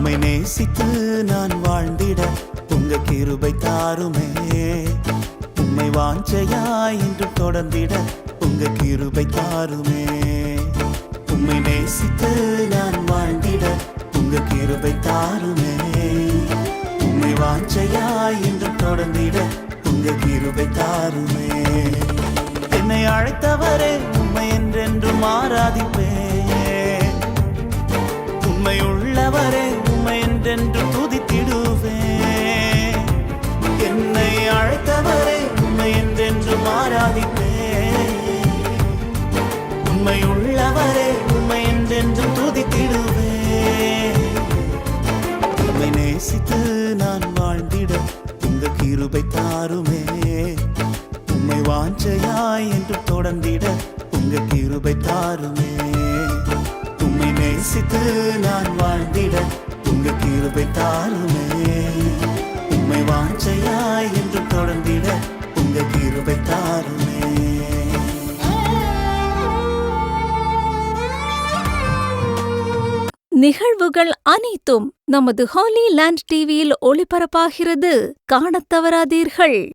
உம்மை நேசித்து நான் வாழ்ந்திட உங்க கிருபை தாருமே. உம்மை வாஞ்சையாய் இன்று தொடர்ந்திட உங்க கிருபை தாருமே. உம்மை நேசித்து நான் வாழ்ந்திட உங்க கிருபை தாருமே. உம்மை வாஞ்சையாய் இன்று தொடர்ந்திட உங்க கிருபை தாருமே. என்னை அழைத்தவரே உம்மை என்றென்றும் ஆராதிப்பேன். உம்மை உள்ளவரே உம்மை என்றென்றும் துதித்திடுவேன். என்னை அழைத்தவரே உம்மை என்றென்றும் ஆராதிப்பேன். உம்மை உள்ளவரே உம்மை என்றென்றும் துதித்திடுவேன். உம்மை நேசித்து நான் வாழ்ந்திட உங்க கிருபை தாருமே. உம்மை வாஞ்சையாய் என்று தொடர்ந்திட உங்க கிருபை தாருமே. உம்மை நேசித்து நான் வாழ்ந்திட உங்க கிருபை தாருமே. உம்மை வாஞ்சையாய் என்று தொடர்ந்திட உங்க கிருபை தாருமே. நிகழ்வுகள் அனைத்தும் நமது ஹோலி லேண்ட் டிவியில் ஒளிபரப்பாகிறது. காணத் தவறாதீர்கள்.